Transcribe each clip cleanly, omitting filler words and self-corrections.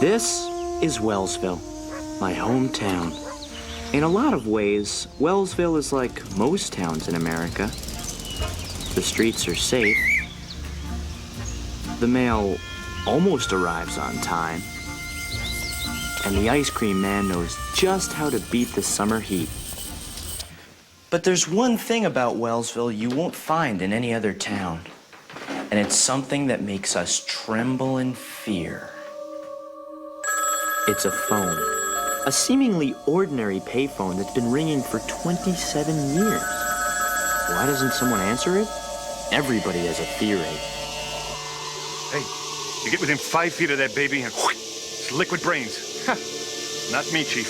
This is Wellsville, my hometown. In a lot of ways, Wellsville is like most towns in America. The streets are safe. The mail almost arrives on time. And the ice cream man knows just how to beat the summer heat. But there's one thing about Wellsville you won't find in any other town. And it's something that makes us tremble in fear. It's a phone. A seemingly ordinary payphone that's been ringing for 27 years. Why doesn't someone answer it? Everybody has a theory. Hey, you get within 5 feet of that baby and whoosh, it's liquid brains. Not me, Chief.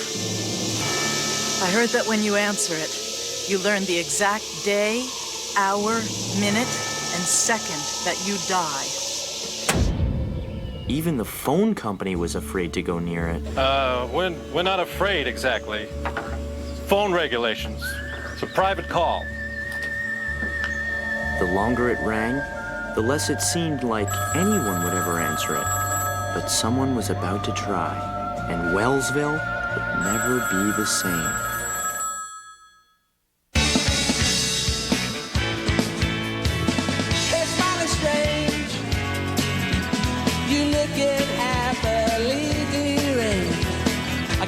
I heard that when you answer it, you learn the exact day, hour, minute, and second that you die. Even the phone company was afraid to go near it. We're not afraid exactly. Phone regulations. It's a private call. The longer it rang, the less it seemed like anyone would ever answer it. But someone was about to try, and Wellsville would never be the same.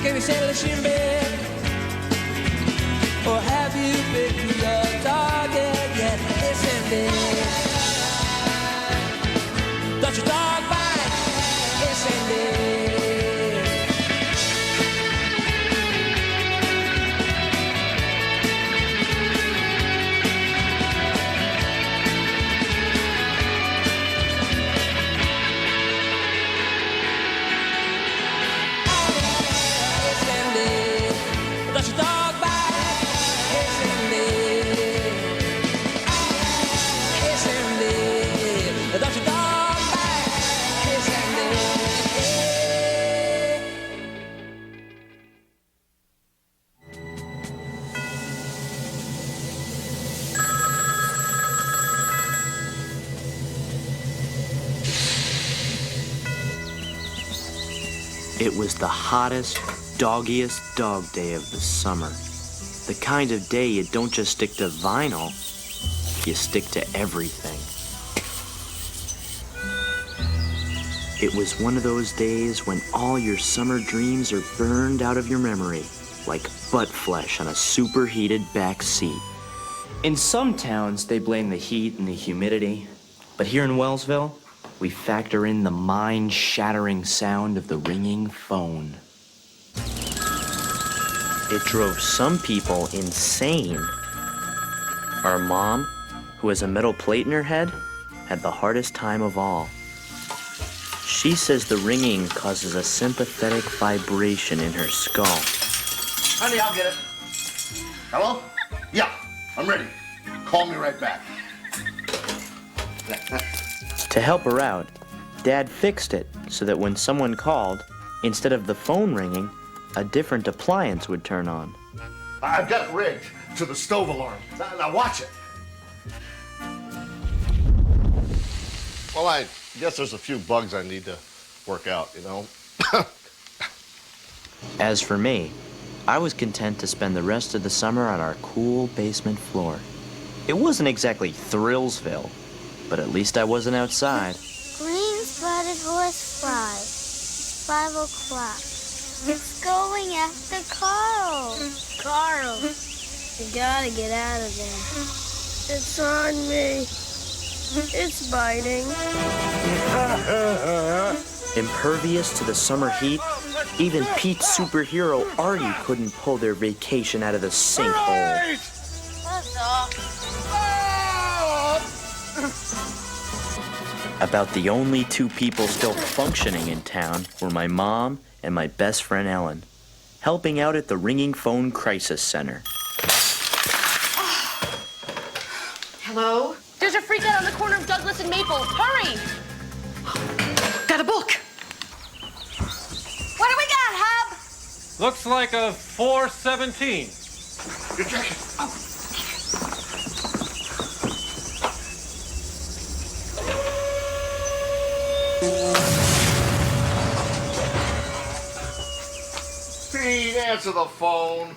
Can you settle in bed? Or have you picked your target yet? Listen, dear. Don't your dog bite? Listen, dear. It was the hottest, doggiest dog day of the summer. The kind of day you don't just stick to vinyl, you stick to everything. It was one of those days when all your summer dreams are burned out of your memory, like butt flesh on a superheated back seat. In some towns, they blame the heat and the humidity, but here in Wellsville, we factor in the mind-shattering sound of the ringing phone. It drove some people insane. Our mom, who has a metal plate in her head, had the hardest time of all. She says the ringing causes a sympathetic vibration in her skull. Honey, I'll get it. Hello? Yeah, I'm ready. Call me right back. To help her out, Dad fixed it so that when someone called, instead of the phone ringing, a different appliance would turn on. I've got it rigged to the stove alarm. Now watch it. Well, I guess there's a few bugs I need to work out, you know? As for me, I was content to spend the rest of the summer on our cool basement floor. It wasn't exactly Thrillsville, but at least I wasn't outside. Green spotted horse fly. 5 o'clock. It's going after Carl. Carl, you gotta get out of there. It's on me. It's biting. Impervious to the summer heat, even Pete's superhero Artie couldn't pull their vacation out of the sinkhole. What's up? About the only two people still functioning in town were my mom and my best friend Ellen, helping out at the Ringing Phone Crisis Center. Hello? There's a freak out on the corner of Douglas and Maple. Hurry! Got a book. What do we got, Hub? Looks like a 417. Your jacket. answer the phone.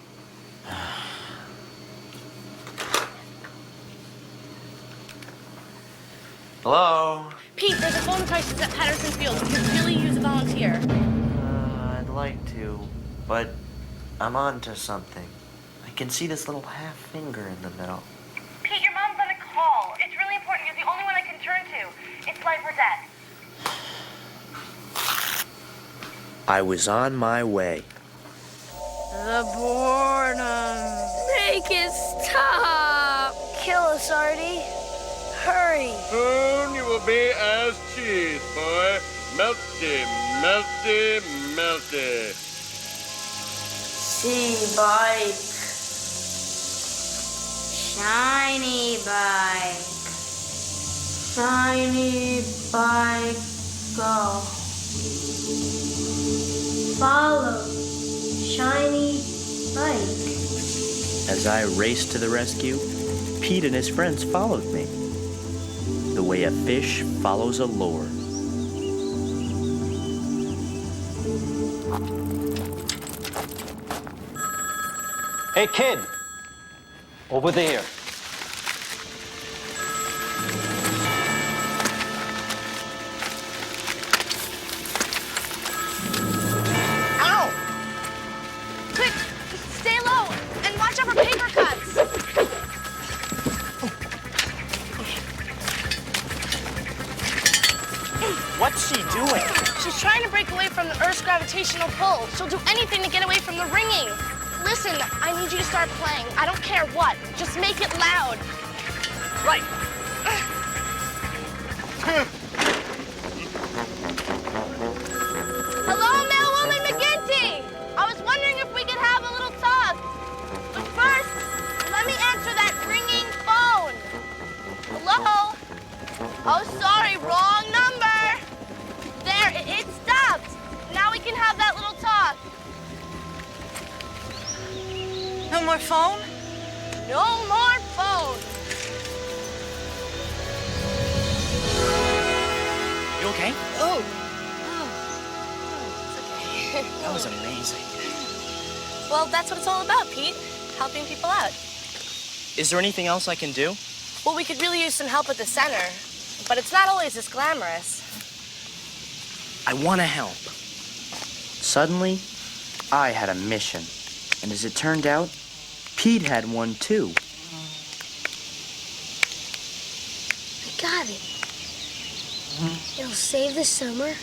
Hello? Pete, there's a phone crisis at Patterson Field. We could really use a volunteer. I'd like to, but I'm on to something. I can see this little half finger in the middle. Pete, your mom's on a call. It's really important. You're the only one I can turn to. It's life or death. I was on my way. The boredom. Make it stop. Kill us, Artie. Hurry. Soon you will be as cheese, boy. Melty, melty, melty. See bike. Shiny bike. Shiny bike. Go. Follow. Shiny bike. As I raced to the rescue, Pete and his friends followed me. The way a fish follows a lure. Hey, kid! Over there. Ow! Quick, stay low and watch out for paper cuts. What's she doing? She's trying to break away from the Earth's gravitational pull. She'll do anything to get away from the ringing. Listen, I need you to start playing. I don't care what. Just make it loud. Right. Hello, Mailwoman McGinty. I was wondering if we could have a little talk. But first, let me answer that ringing phone. Hello? Oh, sorry, wrong number. There, it stopped. Now we can have that little talk. No more phone? No more phone. You okay? Oh. It's okay. That was amazing. Well, that's what it's all about, Pete. Helping people out. Is there anything else I can do? Well, we could really use some help at the center, but it's not always this glamorous. I want to help. Suddenly, I had a mission. And as it turned out, Pete had one too. I got it. It'll save the summer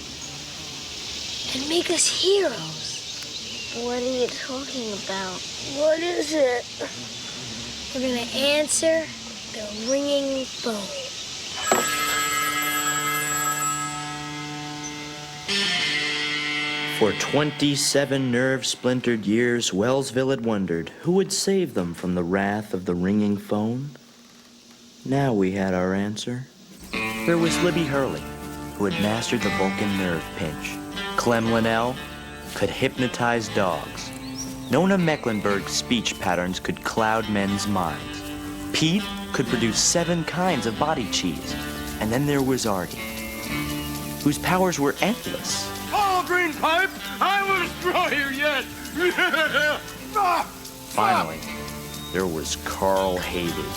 and make us heroes. What are you talking about? What is it? We're gonna answer the ringing phone. For 27 nerve-splintered years, Wellsville had wondered who would save them from the wrath of the ringing phone. Now we had our answer. There was Libby Hurley, who had mastered the Vulcan nerve pinch. Clem Linnell could hypnotize dogs. Nona Mecklenburg's speech patterns could cloud men's minds. Pete could produce 7 kinds of body cheese. And then there was Artie, whose powers were endless. Oh, green pipe! I will destroy you yet! Finally, there was Carl Hayden,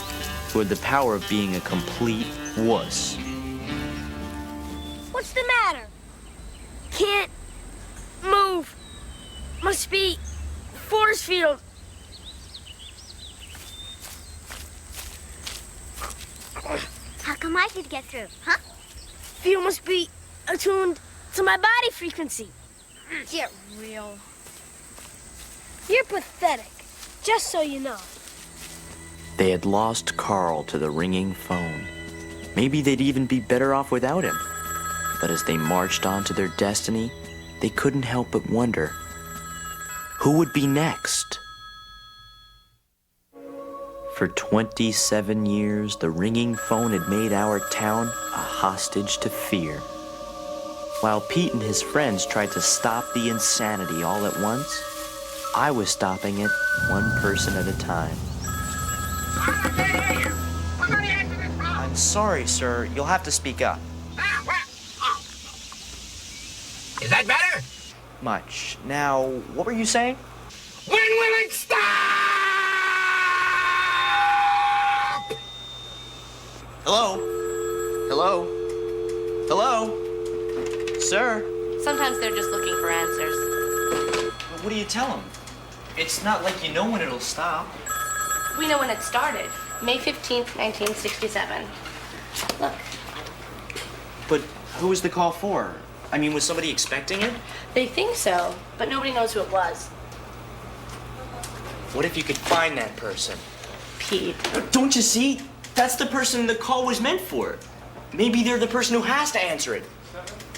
who had the power of being a complete wuss. What's the matter? Can't move. Must be force field. How come I could get through, huh? Field must be attuned to my body frequency. Get real. You're pathetic, just so you know. They had lost Carl to the ringing phone. Maybe they'd even be better off without him. But as they marched on to their destiny, they couldn't help but wonder, who would be next? For 27 years, the ringing phone had made our town a hostage to fear. While Pete and his friends tried to stop the insanity all at once, I was stopping it one person at a time. I'm sorry, sir. You'll have to speak up. Is that better? Much. Now, what were you saying? When will it stop? Hello? Hello? Hello? Sir? Sometimes they're just looking for answers. What do you tell them? It's not like you know when it'll stop. We know when it started. May 15th, 1967. Look, But who was the call for? I mean, was somebody expecting it? they think so, but nobody knows who it was. What if you could find that person? Pete. Don't you see? That's the person the call was meant for. Maybe they're the person who has to answer it.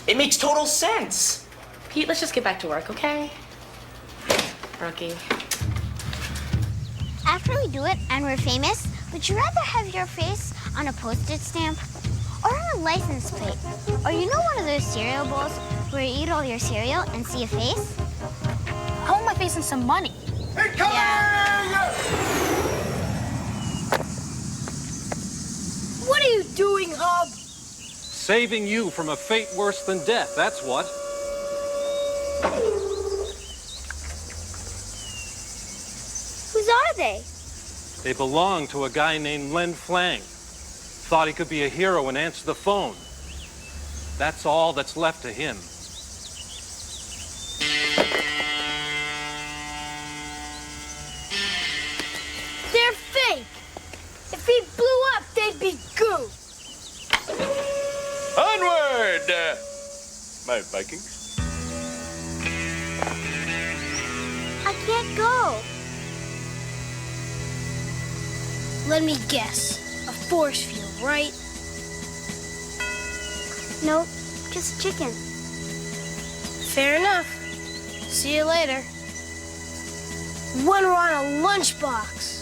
It makes total sense. Pete, let's just get back to work, okay? Rookie. After we do it and we're famous, would you rather have your face on a postage stamp or on a license plate? Or you know one of those cereal bowls where you eat all your cereal and see a face? I want my face and some money. What are you doing, Hub? Saving you from a fate worse than death, that's what. Whose are they? They belong to a guy named Len Flang. Thought he could be a hero and answer the phone. That's all that's left to him. They're fake. If he blew up, they'd be goo. Onward! My Vikings. I can't go. Let me guess. A force field, right? Nope, just chicken. Fair enough. See you later. When we're on a lunchbox.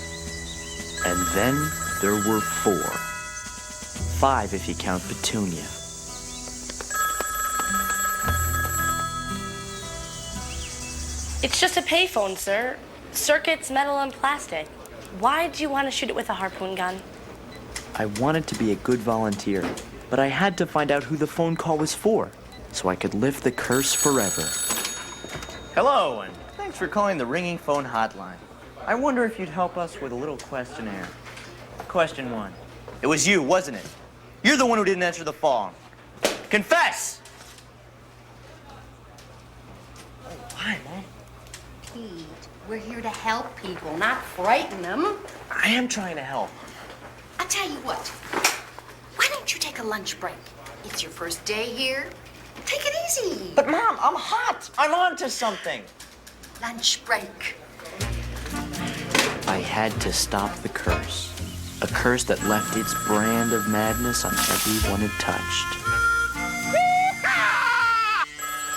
And then there were 4. 5 if you count Petunia. It's just a payphone, sir. Circuits, metal, and plastic. Why'd you want to shoot it with a harpoon gun? I wanted to be a good volunteer, but I had to find out who the phone call was for, so I could lift the curse forever. Hello, and thanks for calling the ringing phone hotline. I wonder if you'd help us with a little questionnaire. Question 1. It was you, wasn't it? You're the one who didn't answer the phone. Confess! Oh, why, Mom? Pete, we're here to help people, not frighten them. I am trying to help. I'll tell you what. Why don't you take a lunch break? It's your first day here. Take it easy. But, Mom, I'm hot. I'm on to something. Lunch break. I had to stop the curse. A curse that left its brand of madness on everyone it touched.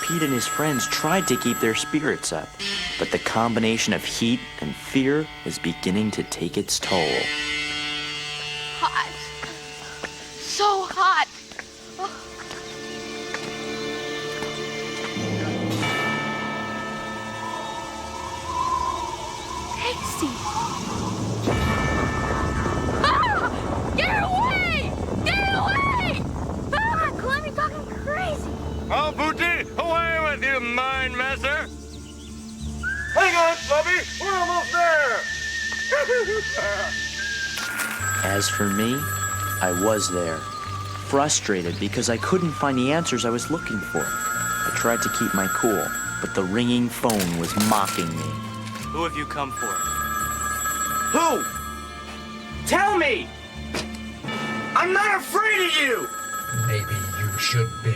Pete and his friends tried to keep their spirits up, but the combination of heat and fear was beginning to take its toll. Hot. So hot. Tasty. Ah! Get away! Get away! Ah, Clem, you're talking crazy. Oh, Booty, away with you, mine master. Hang on, Bubby, we're almost there. As for me, I was there, frustrated because I couldn't find the answers I was looking for. I tried to keep my cool, but the ringing phone was mocking me. Who have you come for? Who? Tell me! I'm not afraid of you! Maybe you should be.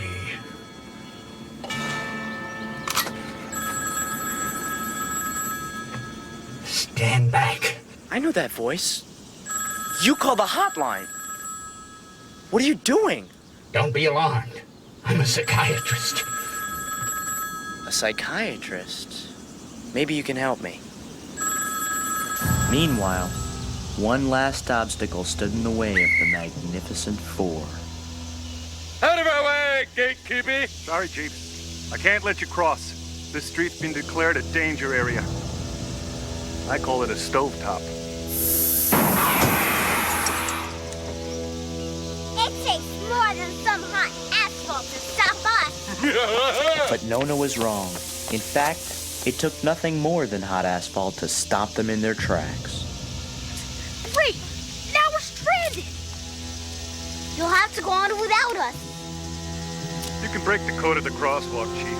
Stand back. I know that voice. You call the hotline. What are you doing? Don't be alarmed. I'm a psychiatrist. A psychiatrist. Maybe you can help me. Meanwhile, one last obstacle stood in the way of the Magnificent Four. Out of our way, gatekeepy. Sorry, Chief. I can't let you cross. This street's been declared a danger area. I call it a stovetop. It takes more than some hot asphalt to stop us. But Nona was wrong. In fact, It took nothing more than hot asphalt to stop them in their tracks. Great! Now we're stranded! You'll have to go on without us. You can break the code of the crosswalk, Chief,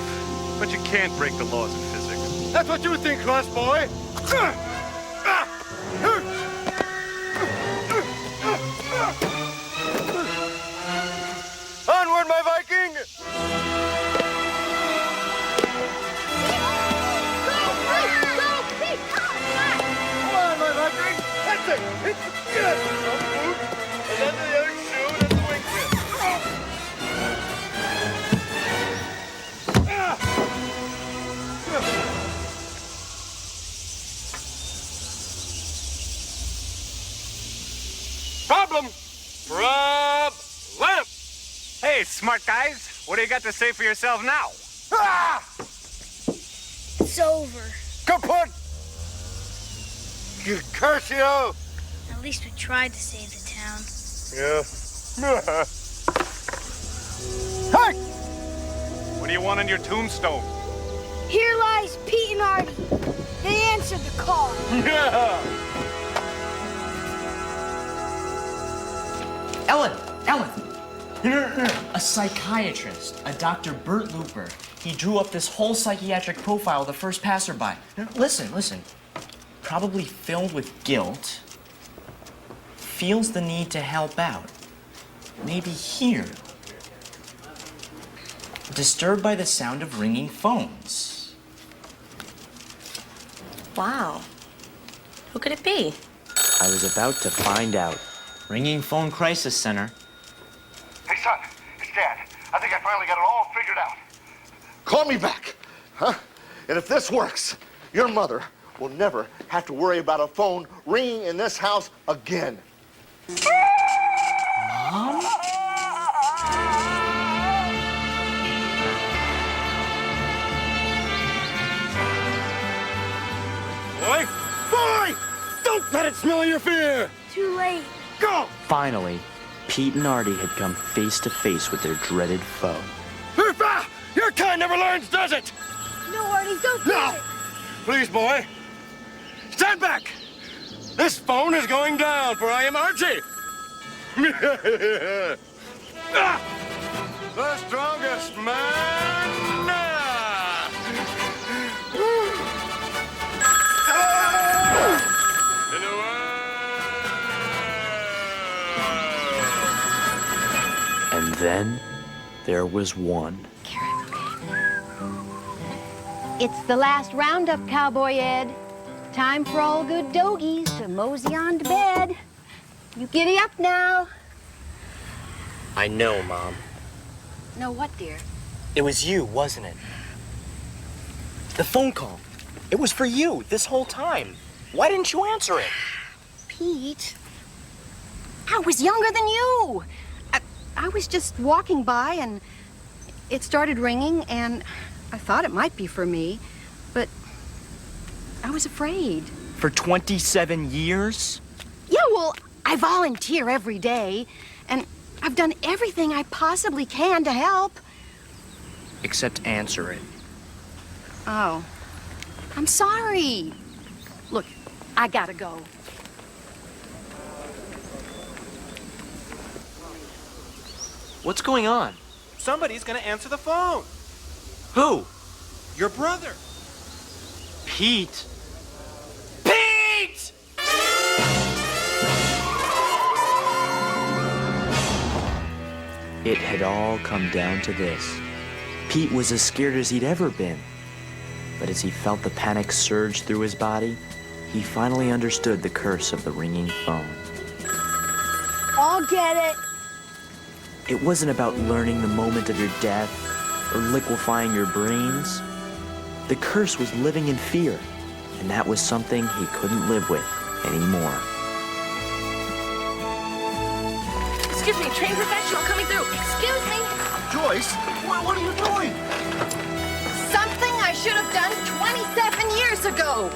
but you can't break the laws of physics. That's what you think, cross boy. Onward, my Viking! Come on, my Viking! That's it! It's good! One boot, and then the other shoe, and then the wingtip. Problem! Hey, smart guys, what do you got to say for yourself now? Ah! It's over. Kaput! You curse you! At least we tried to save the town. Yeah. Hey! What do you want on your tombstone? Here lies Pete and Artie. They answered the call. Ellen! A psychiatrist, a Dr. Bert Looper. He drew up this whole psychiatric profile of the first passerby. Listen. Probably filled with guilt. Feels the need to help out. Maybe here. Disturbed by the sound of ringing phones. Wow. Who could it be? I was about to find out. Ringing phone crisis center. Hey, son, it's Dad. I think I finally got it all figured out. Call me back, huh? And if this works, your mother will never have to worry about a phone ringing in this house again. Mom? Boy! Don't let it smell your fear! Too late. Go! Finally, Pete and Artie had come face to face with their dreaded foe. Your kind never learns, does it? No, Artie, don't do No! it. Please, boy. Stand back! This phone is going down, for I am Archie! The strongest man! In the world! And then there was one. It's the last roundup, Cowboy Ed. Time for all good dogies to mosey on to bed. You giddy up now. I know, Mom. Know what, dear? It was you, wasn't it? The phone call. It was for you this whole time. Why didn't you answer it? Pete, I was younger than you. I was just walking by and it started ringing and I thought it might be for me, but I was afraid. For 27 years? Yeah, well, I volunteer every day and I've done everything I possibly can to help. Except answer it. Oh, I'm sorry. Look, I gotta go. What's going on? Somebody's gonna answer the phone. Who? Your brother. Pete. Pete! It had all come down to this. Pete was as scared as he'd ever been. But as he felt the panic surge through his body, he finally understood the curse of the ringing phone. I'll get it. It wasn't about learning the moment of your death or liquefying your brains. The curse was living in fear, and that was something he couldn't live with anymore. Excuse me, trained professional coming through. Excuse me. Joyce, what are you doing? Something I should have done 27 years ago.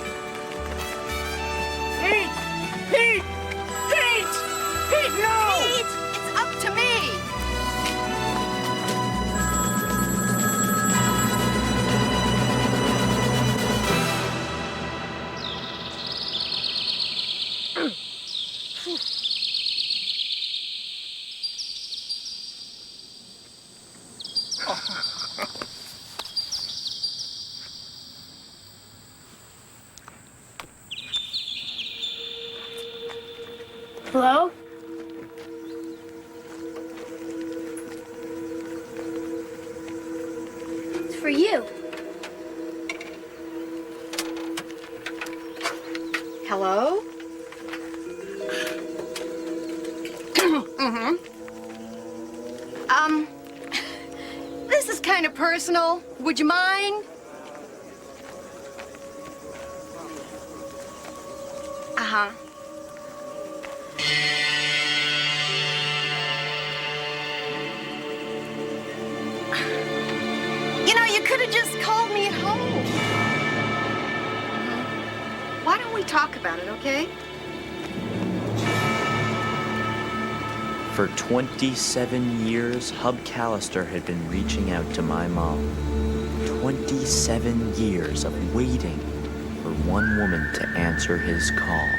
Pete! Pete! Pete! Pete, no! Pete, it's up to me. Hello? It's for you. Hello? Mm-hmm. This is kind of personal. Would you mind? Uh-huh. You know, you could have just called me at home. Why don't we talk about it, okay? For 27 years, Hub Callister had been reaching out to my mom. 27 years of waiting for one woman to answer his call.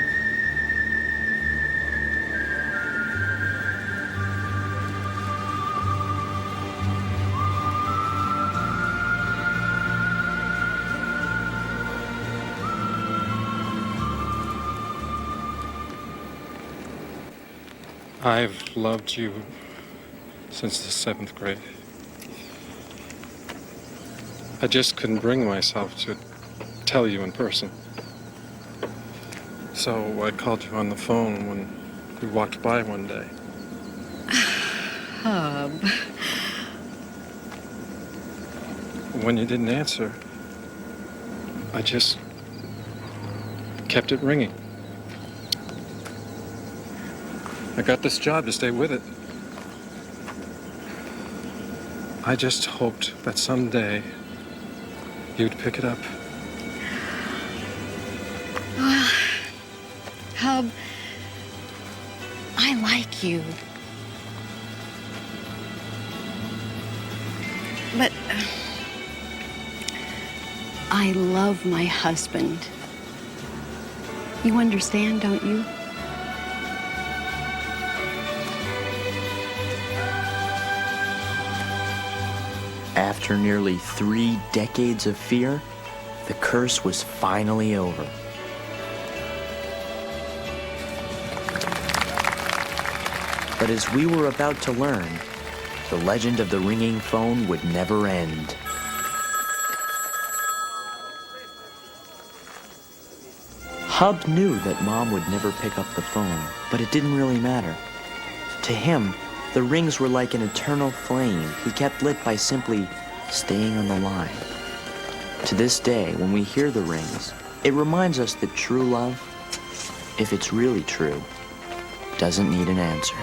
I've loved you since the 7th grade. I just couldn't bring myself to tell you in person. So I called you on the phone when we walked by one day. Hub. When you didn't answer, I just kept it ringing. I got this job to stay with it. I just hoped that someday you'd pick it up. Well, Hub, I like you. But I love my husband. You understand, don't you? After nearly 3 decades of fear, the curse was finally over. But as we were about to learn, the legend of the ringing phone would never end. Hub knew that Mom would never pick up the phone, but it didn't really matter. To him, the rings were like an eternal flame he kept lit by simply staying on the line. To this day, when we hear the rings, it reminds us that true love, if it's really true, doesn't need an answer.